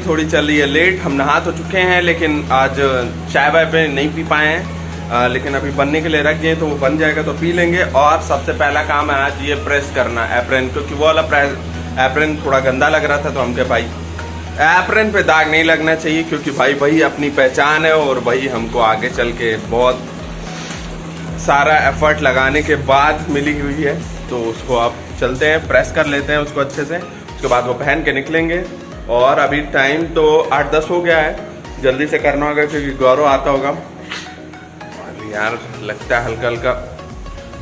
थोड़ी चल रही है लेट, हम नहा तो चुके हैं लेकिन आज चाय वाय पे नहीं पी पाए हैं, लेकिन अभी बनने के लिए रख दिए तो वो बन जाएगा तो पी लेंगे। और सबसे पहला काम है आज ये प्रेस करना एप्रन, क्योंकि वो वाला एप्रन थोड़ा गंदा लग रहा था तो हम कहे भाई एप्रन पे दाग नहीं लगना चाहिए, क्योंकि भाई वही अपनी पहचान है और वही हमको आगे चल के बहुत सारा एफर्ट लगाने के बाद मिली हुई है। तो उसको आप चलते हैं प्रेस कर लेते हैं उसको अच्छे से, उसके बाद वो पहन के निकलेंगे। और अभी टाइम तो 8-10 हो गया है, जल्दी से करना होगा क्योंकि गौरव आता होगा। और यार लगता है हल्का हल्का,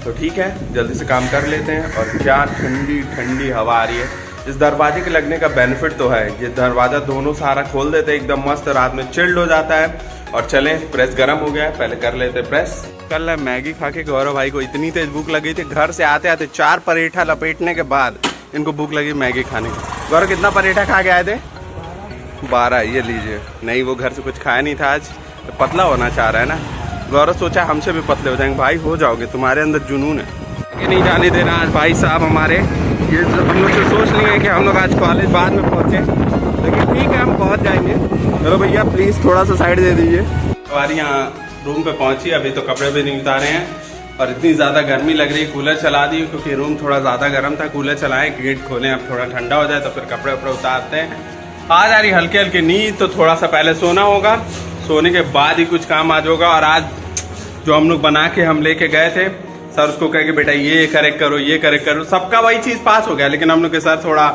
तो ठीक है जल्दी से काम कर लेते हैं। और क्या ठंडी ठंडी हवा आ रही है। इस दरवाजे के लगने का बेनिफिट तो है, ये दरवाज़ा दोनों सारा खोल देते हैं एकदम मस्त, रात में चिल्ड हो जाता है। और चलें, प्रेस गर्म हो गया है, पहले कर लेते प्रेस। कल मैगी खा के गौरव भाई को इतनी तेज भूख लगी थी, घर से आते आते 4 पराठा लपेटने के बाद इनको भूख लगी मैगी खाने की। गौरव कितना पराठा खा के आए थे? 12। ये लीजिए। नहीं वो घर से कुछ खाया नहीं था आज, तो पतला होना चाह रहा है ना। गौरव सोचा हमसे भी पतले हो जाएंगे। भाई हो जाओगे, तुम्हारे अंदर जुनून है। आगे नहीं जाने देना आज भाई साहब हमारे। ये हम लोग से सोच लिए हैं कि हम लोग आज कॉलेज बाद में पहुँचे, लेकिन ठीक है हम पहुँच जाएंगे। चलो भैया प्लीज़ थोड़ा सा साइड दे दीजिए। हमारी यहाँ रूम पे पहुँची, अभी तो कपड़े भी नहीं उतारे हैं और इतनी ज़्यादा गर्मी लग रही है। कूलर चला दी क्योंकि रूम थोड़ा ज़्यादा गर्म था। कूलर चलाएं, गेट खोलें, अब थोड़ा ठंडा हो जाए तो फिर कपड़े वपड़े उतारते हैं। आज आ रही हल्की हल्की नींद, तो थोड़ा सा पहले सोना होगा, सोने के बाद ही कुछ काम आज होगा। और आज जो हम लोग बना के हम लेके गए थे, सर उसको कहे कि बेटा ये करेक्ट करो, ये करेक्ट करो, सबका वही चीज़ पास हो गया। लेकिन हम लोग के सर थोड़ा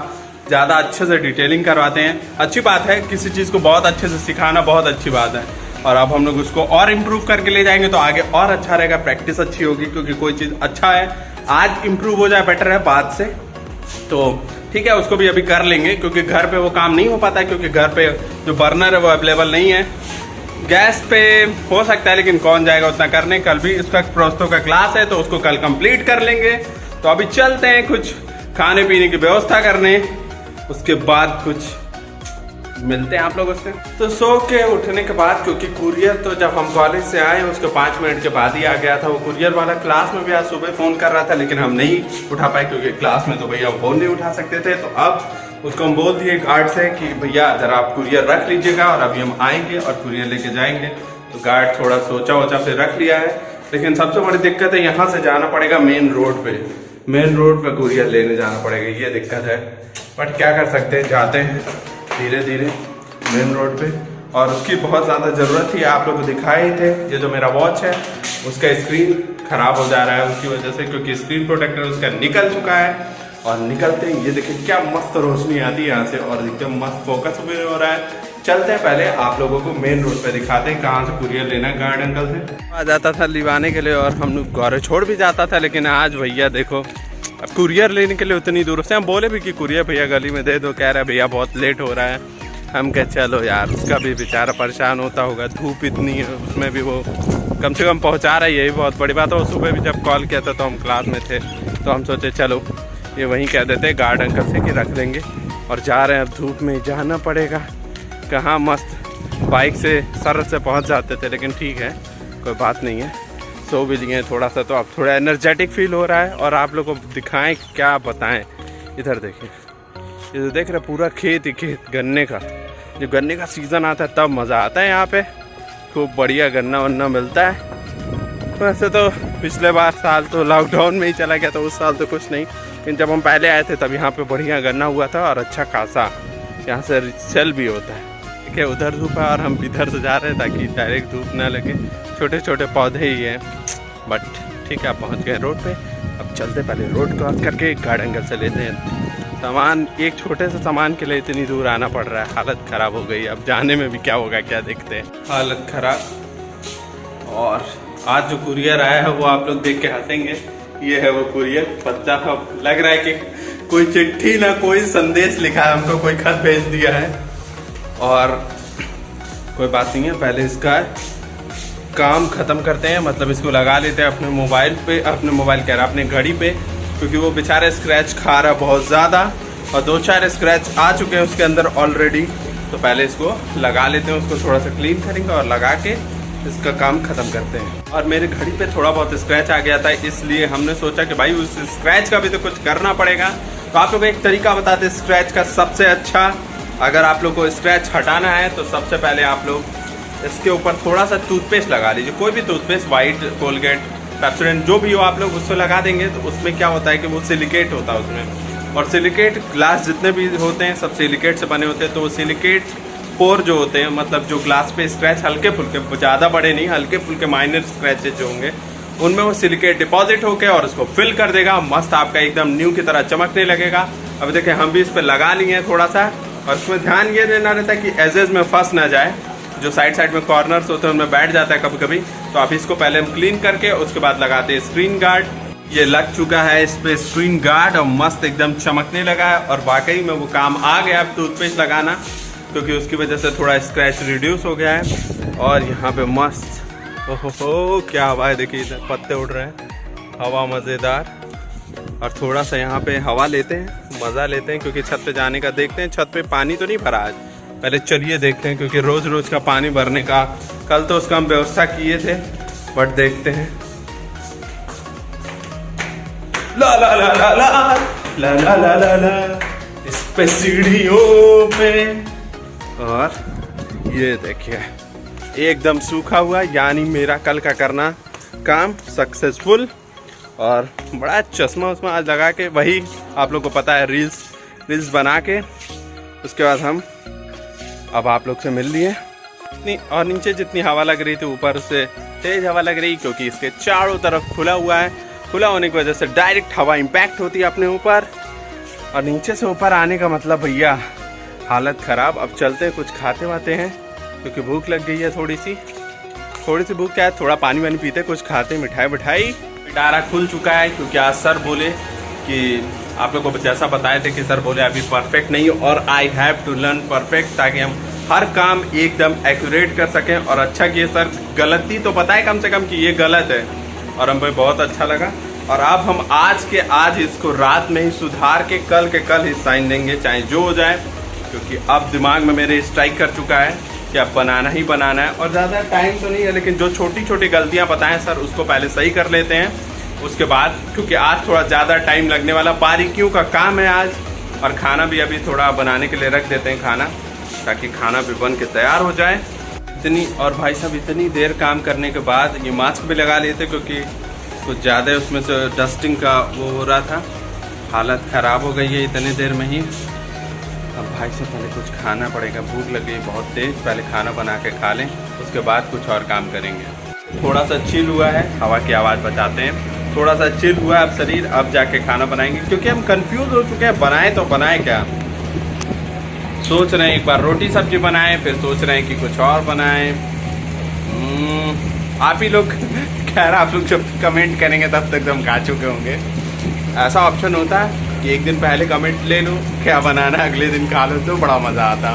ज़्यादा अच्छे से डिटेलिंग करवाते हैं। अच्छी बात है, किसी चीज़ को बहुत अच्छे से सिखाना बहुत अच्छी बात है। और अब हम लोग उसको और इम्प्रूव करके ले जाएंगे तो आगे और अच्छा रहेगा, प्रैक्टिस अच्छी होगी। क्योंकि कोई चीज़ अच्छा है आज इम्प्रूव हो जाए बेटर है बाद से, तो ठीक है उसको भी अभी कर लेंगे। क्योंकि घर पे वो काम नहीं हो पाता है, क्योंकि घर पे जो बर्नर है वो अवेलेबल नहीं है। गैस पे हो सकता है लेकिन कौन जाएगा उतना करने। कल भी इसका प्रोस्तो का क्लास है तो उसको कल कंप्लीट कर लेंगे। तो अभी चलते हैं कुछ खाने पीने की व्यवस्था करने, उसके बाद कुछ मिलते हैं आप लोगों से। तो सो के उठने के बाद, क्योंकि कुरियर तो जब हम कॉलेज से आए उसके 5 मिनट के बाद ही आ गया था। वो कुरियर वाला क्लास में भी आज सुबह फ़ोन कर रहा था लेकिन हम नहीं उठा पाए, क्योंकि क्लास में तो भैया फ़ोन नहीं उठा सकते थे। तो अब उसको हम बोल दिए गार्ड से कि भैया जरा आप कुरियर रख लीजिएगा और अभी हम आएंगे और कुरियर लेके जाएंगे। तो गार्ड थोड़ा सोचा वोचा फिर रख लिया है। लेकिन सबसे बड़ी दिक्कत है, यहाँ से जाना पड़ेगा मेन रोड पे, मेन रोड पे कुरियर लेने जाना पड़ेगा, ये दिक्कत है। बट क्या कर सकते हैं, जाते हैं धीरे धीरे मेन रोड पे। और उसकी बहुत ज़्यादा ज़रूरत थी, आप लोग को दिखाए थे। ये जो मेरा वॉच है उसका स्क्रीन खराब हो जा रहा है उसकी वजह से, क्योंकि स्क्रीन प्रोटेक्टर उसका निकल चुका है। और निकलते ही ये देखिए क्या मस्त रोशनी आती है यहाँ से और एकदम मस्त फोकस भी हो रहा है। चलते हैं पहले आप लोगों को मेन रोड पे दिखाते हैं कहाँ से कुरियर लेना है। गार्ड अंकल से आ जाता था लिवाने के लिए और हम लोग गौरव छोड़ भी जाता था। लेकिन आज भैया देखो, अब कुरियर लेने के लिए उतनी दूर से हम बोले भी कि कुरियर भैया गली में दे दो, कह रहा है भैया बहुत लेट हो रहा है। हम कह चलो यार, उसका भी बेचारा परेशान होता होगा, धूप इतनी है, उसमें भी वो कम से कम पहुंचा रहा है, यही बहुत बड़ी बात है। और सुबह भी जब कॉल किया था तो हम क्लास में थे, तो हम सोचे चलो ये वहीं कह देते गार्ड अंकल से कि रख देंगे। और जा रहे हैं, अब धूप में जाना पड़ेगा। कहाँ मस्त बाइक से सरल से पहुँच जाते थे, लेकिन ठीक है कोई बात नहीं है। सो भी लिए थोड़ा सा, तो अब थोड़ा एनर्जेटिक फील हो रहा है। और आप लोग को दिखाएं क्या बताएं, इधर देखिए, ये देख रहे पूरा खेत ही खेत गन्ने का। जब गन्ने का सीज़न आता है तब मज़ा आता है यहाँ पे, खूब बढ़िया गन्ना वन्ना मिलता है। वैसे तो पिछले बार साल तो लॉकडाउन में ही चला गया, तो उस साल तो कुछ नहीं, लेकिन जब हम पहले आए थे तब यहाँ पे बढ़िया गन्ना हुआ था और अच्छा खासा यहाँ से सेल भी होता है। ठीक है, उधर धूप है और हम इधर से जा रहे हैं ताकि डायरेक्ट धूप ना लगे। छोटे छोटे पौधे ही हैं, बट ठीक है आप पहुँच गए रोड पे। अब चलते पहले रोड क्रॉस करके गार्ड अंकल से लेते हैं सामान। एक छोटे से सामान के लिए इतनी दूर आना पड़ रहा है, हालत ख़राब हो गई। अब जाने में भी क्या होगा क्या देखते हैं, हालत ख़राब। और आज जो कुरियर आया है वो आप लोग देख के हंसेंगे, ये है वो कुरियर। बच्चा लग रहा है कि कोई चिट्ठी ना कोई संदेश लिखा है, हमको कोई खत भेज दिया है। और कोई बात नहीं है, पहले इसका काम ख़त्म करते हैं, मतलब इसको लगा लेते हैं अपने मोबाइल पे, अपने मोबाइल कह रहा अपने घड़ी पे, क्योंकि वो बेचारा स्क्रैच खा रहा है बहुत ज़्यादा और 2-4 स्क्रैच आ चुके हैं उसके अंदर ऑलरेडी। तो पहले इसको लगा लेते हैं, उसको थोड़ा सा क्लीन करेंगे और लगा के इसका काम खत्म करते हैं। और मेरे घड़ी पे थोड़ा बहुत स्क्रैच आ गया था, इसलिए हमने सोचा कि भाई उस स्क्रैच का भी तो कुछ करना पड़ेगा। तो आप लोग एक तरीका बताते हैं स्क्रैच का सबसे अच्छा। अगर आप लोग को स्क्रैच हटाना है तो सबसे पहले आप लोग इसके ऊपर थोड़ा सा टूथपेस्ट लगा लीजिए, कोई भी टूथपेस्ट, वाइट, कोलगेट, पेप्सोडेंट, जो भी हो आप लोग उसको लगा देंगे तो उसमें क्या होता है कि वो सिलिकेट होता है उसमें, और सिलिकेट ग्लास जितने भी होते हैं सब सिलिकेट से बने होते हैं। तो वो सिलिकेट पोर जो होते हैं, मतलब जो ग्लास पे स्क्रैच हल्के फुल्के, ज़्यादा बड़े नहीं, हल्के फुल्के माइनर स्क्रैचेज जो होंगे उनमें वो सिलिकेट डिपॉजिट होके और उसको फिल कर देगा, मस्त आपका एकदम न्यू की तरह चमकने लगेगा। अब देखिए हम भी इस पर लगा लिए हैं थोड़ा सा, और उसमें ध्यान ये देना रहता है कि एजेस में फंस ना जाए, जो साइड साइड में कॉर्नर्स होते हैं उनमें बैठ जाता है कभी कभी। तो आप इसको पहले हम क्लीन करके उसके बाद लगाते हैं स्क्रीन गार्ड। ये लग चुका है इस पे स्क्रीन गार्ड और मस्त एकदम चमकने लगा है, और वाकई में वो काम आ गया अब टूथपेस्ट लगाना, क्योंकि उसकी वजह से थोड़ा स्क्रैच रिड्यूस हो गया है। और यहाँ पे मस्त ओहो क्या हवा है, देखिए इधर पत्ते उड़ रहे हैं, हवा मज़ेदार। और थोड़ा सा यहाँ पे हवा लेते हैं, मज़ा लेते हैं, क्योंकि छत पे जाने का देखते हैं। छत पे पानी तो नहीं भरा आज, पहले चलिए देखते हैं, क्योंकि रोज़ रोज़ का पानी भरने का कल तो उसका हम व्यवस्था किए थे, बट देखते हैं। ला ला ला ला ला ला ला ला ला ला इस पे सीढ़ियों पे, और ये देखिए एकदम सूखा हुआ, यानी मेरा कल का करना काम सक्सेसफुल। और बड़ा चश्मा उसमें आज लगा के, वही आप लोग को पता है, रील्स बना के उसके बाद हम अब आप लोग से मिल लिए। और नीचे जितनी हवा लग रही थी ऊपर से तेज हवा लग रही, क्योंकि इसके चारों तरफ खुला हुआ है। खुला होने की वजह से डायरेक्ट हवा इम्पैक्ट होती है अपने ऊपर, और नीचे से ऊपर आने का मतलब भैया हालत ख़राब। अब चलते हैं, कुछ खाते वाते हैं, क्योंकि भूख लग गई है थोड़ी सी भूख, क्या है, थोड़ा पानी वानी पीते, कुछ खाते, मिठाई मिठाई। पिटारा खुल चुका है, क्योंकि आज सर बोले कि आप लोगों को जैसा बताए थे कि सर बोले अभी परफेक्ट नहीं, और I have to learn perfect, ताकि हम हर काम एकदम एक्यूरेट कर सकें। और अच्छा किए सर, गलती तो बताए कम से कम कि ये गलत है, और हमें बहुत अच्छा लगा। और अब हम आज के आज इसको रात में ही सुधार के कल ही साइन देंगे, चाहे जो हो जाए, क्योंकि अब दिमाग में मेरे स्ट्राइक कर चुका है कि अब बनाना ही बनाना है। और ज़्यादा टाइम तो नहीं है, लेकिन जो छोटी छोटी गलतियां बताएं सर उसको पहले सही कर लेते हैं, उसके बाद, क्योंकि आज थोड़ा ज़्यादा टाइम लगने वाला, बारीकियों का काम है आज। और खाना भी अभी थोड़ा बनाने के लिए रख देते हैं खाना, ताकि खाना भी बन के तैयार हो जाए। और भाई साहब इतनी देर काम करने के बाद ये मास्क भी लगा लेते, क्योंकि कुछ ज़्यादा उसमें से डस्टिंग का वो हो रहा था, हालत ख़राब हो गई है इतनी देर में ही। अब भाई से पहले कुछ खाना पड़ेगा, भूख लग गई बहुत तेज, पहले खाना बना के खा लें, उसके बाद कुछ और काम करेंगे। थोड़ा सा चिल हुआ है, हवा की आवाज़ बचाते हैं, थोड़ा सा चिल हुआ है अब शरीर, अब जाके खाना बनाएंगे, क्योंकि हम कंफ्यूज हो चुके हैं, बनाए तो बनाए क्या। सोच रहे हैं एक बार रोटी सब्जी बनाएं, फिर सोच रहे हैं कि कुछ और बनाएं। आप ही लोग खैर आप लोग जब कमेंट करेंगे तब तक हम खा चुके होंगे। ऐसा ऑप्शन होता है कि एक दिन पहले कमेंट ले लो क्या बनाना है, अगले दिन खा लो, तो बड़ा मज़ा आता।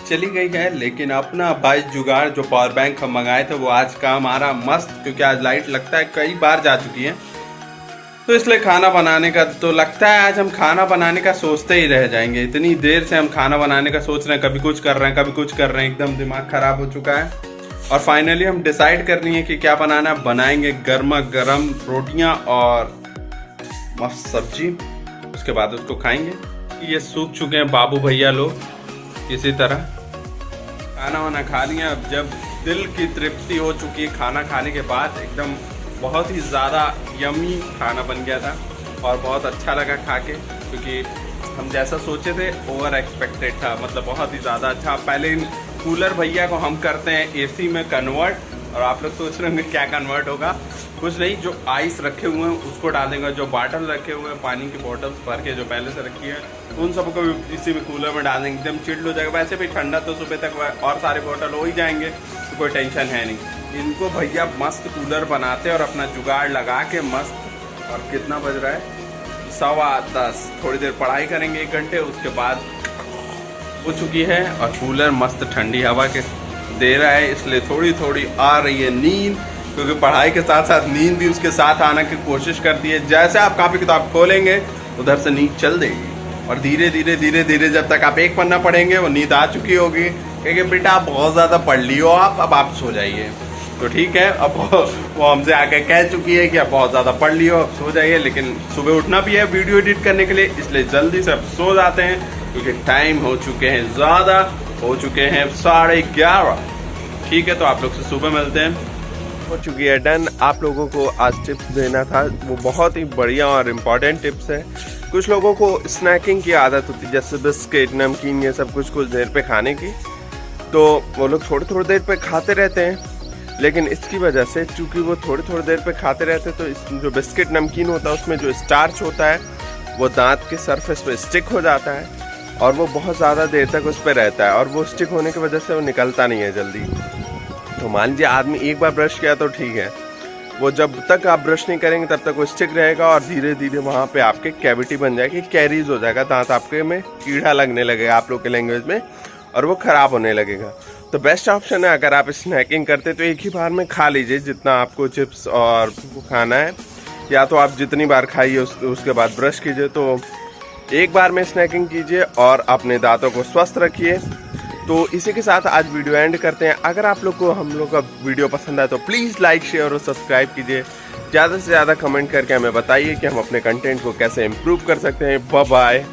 चली गई है, लेकिन अपना 22 जुगाड़ जो पावर बैंक हम मंगाए थे वो आज काम आ रहा मस्त, क्योंकि आज लाइट लगता है कई बार जा चुकी है, तो इसलिए खाना बनाने का तो लगता है आज हम खाना बनाने का सोचते ही रह जाएंगे। इतनी देर से हम खाना बनाने का सोच रहे हैं, कभी कुछ कर रहे हैं कभी कुछ कर रहे हैं, एकदम दिमाग खराब हो चुका है। और फाइनली हम डिसाइड कर लिए कि क्या बनाना, बनाएंगे गर्मा गर्म रोटियां और मस्त सब्जी, उसके बाद उसको खाएंगे। ये सूख चुके हैं बाबू भैया लोग इसी तरह। खाना वाना खा लिया, अब जब दिल की तृप्ति हो चुकी है खाना खाने के बाद, एकदम बहुत ही ज़्यादा यमी खाना बन गया था और बहुत अच्छा लगा खा के, क्योंकि हम जैसा सोचे थे ओवर एक्सपेक्टेड था, मतलब बहुत ही ज़्यादा अच्छा। पहले कूलर भैया को हम करते हैं एसी में कन्वर्ट, और आप लोग सोच रहे होंगे क्या कन्वर्ट होगा, कुछ नहीं, जो आइस रखे हुए हैं उसको डालेंगे, जो बॉटल रखे हुए हैं पानी की बॉटल्स भर के जो पहले से रखी है उन सबको भी इसी में कूलर में डालेंगे, एकदम चिल्ड हो जाएगा। वैसे भी ठंडा तो सुबह तक और सारे बॉटल हो ही जाएंगे, तो कोई टेंशन है नहीं। इनको भैया मस्त कूलर बनाते और अपना जुगाड़ लगा के मस्त। और कितना बज रहा है, 10:15। थोड़ी देर पढ़ाई करेंगे 1 घंटे, उसके बाद हो चुकी है, और कूलर मस्त ठंडी हवा के दे रहा है, इसलिए थोड़ी थोड़ी आ रही है नींद, क्योंकि पढ़ाई के साथ साथ नींद भी उसके साथ आने की कोशिश करती है। जैसे आप कापी किताब खोलेंगे उधर से नींद चल देगी, और धीरे धीरे धीरे धीरे जब तक आप एक पन्ना पढ़ेंगे वो नींद आ चुकी होगी, क्योंकि बेटा आप बहुत ज़्यादा पढ़ लियो आप, अब आप सो जाइए। तो ठीक है, अब वो हमसे आके कह चुकी है कि अब बहुत ज़्यादा पढ़ लियो, अब सो जाइए। लेकिन सुबह उठना भी है वीडियो एडिट करने के लिए, इसलिए जल्दी से अब सो जाते हैं क्योंकि टाइम हो चुके हैं ज़्यादा, हो चुके हैं 11:30। ठीक है, तो आप लोग से सुबह मिलते हैं। हो चुकी है डन। आप लोगों को आज टिप्स देना था, वो बहुत ही बढ़िया और इम्पॉर्टेंट टिप्स है। कुछ लोगों को स्नैकिंग की आदत होती है, जैसे बिस्किट, नमकीन, ये सब कुछ देर पे खाने की, तो वो लोग थोड़ी देर पे खाते रहते हैं। लेकिन इसकी वजह से, चूंकि वो थोड़ी देर पे खाते रहते हैं, तो इस जो बिस्किट नमकीन होता है उसमें जो स्टार्च होता है वो दांत के सरफेस पे स्टिक हो जाता है और वो बहुत ज़्यादा देर तक उस पर रहता है, और वो स्टिक होने की वजह से वो निकलता नहीं है जल्दी। तो मान लीजिए आदमी एक बार ब्रश किया तो ठीक है, वो जब तक आप ब्रश नहीं करेंगे तब तक वो स्टिक रहेगा और धीरे धीरे वहाँ पे आपके कैविटी बन जाएगी, कैरीज हो जाएगा, दांत आपके में कीड़ा लगने लगेगा आप लोग के लैंग्वेज में, और वो ख़राब होने लगेगा। तो बेस्ट ऑप्शन है, अगर आप स्नैकिंग करते तो एक ही बार में खा लीजिए जितना आपको चिप्स और खाना है, या तो आप जितनी बार खाइए उसके बाद ब्रश कीजिए। तो एक बार में स्नैकिंग कीजिए और अपने दांतों को स्वस्थ रखिए। तो इसी के साथ आज वीडियो एंड करते हैं। अगर आप लोग को हम लोग का वीडियो पसंद आए तो प्लीज़ लाइक, शेयर और सब्सक्राइब कीजिए। ज़्यादा से ज़्यादा कमेंट करके हमें बताइए कि हम अपने कंटेंट को कैसे इम्प्रूव कर सकते हैं। Bye bye.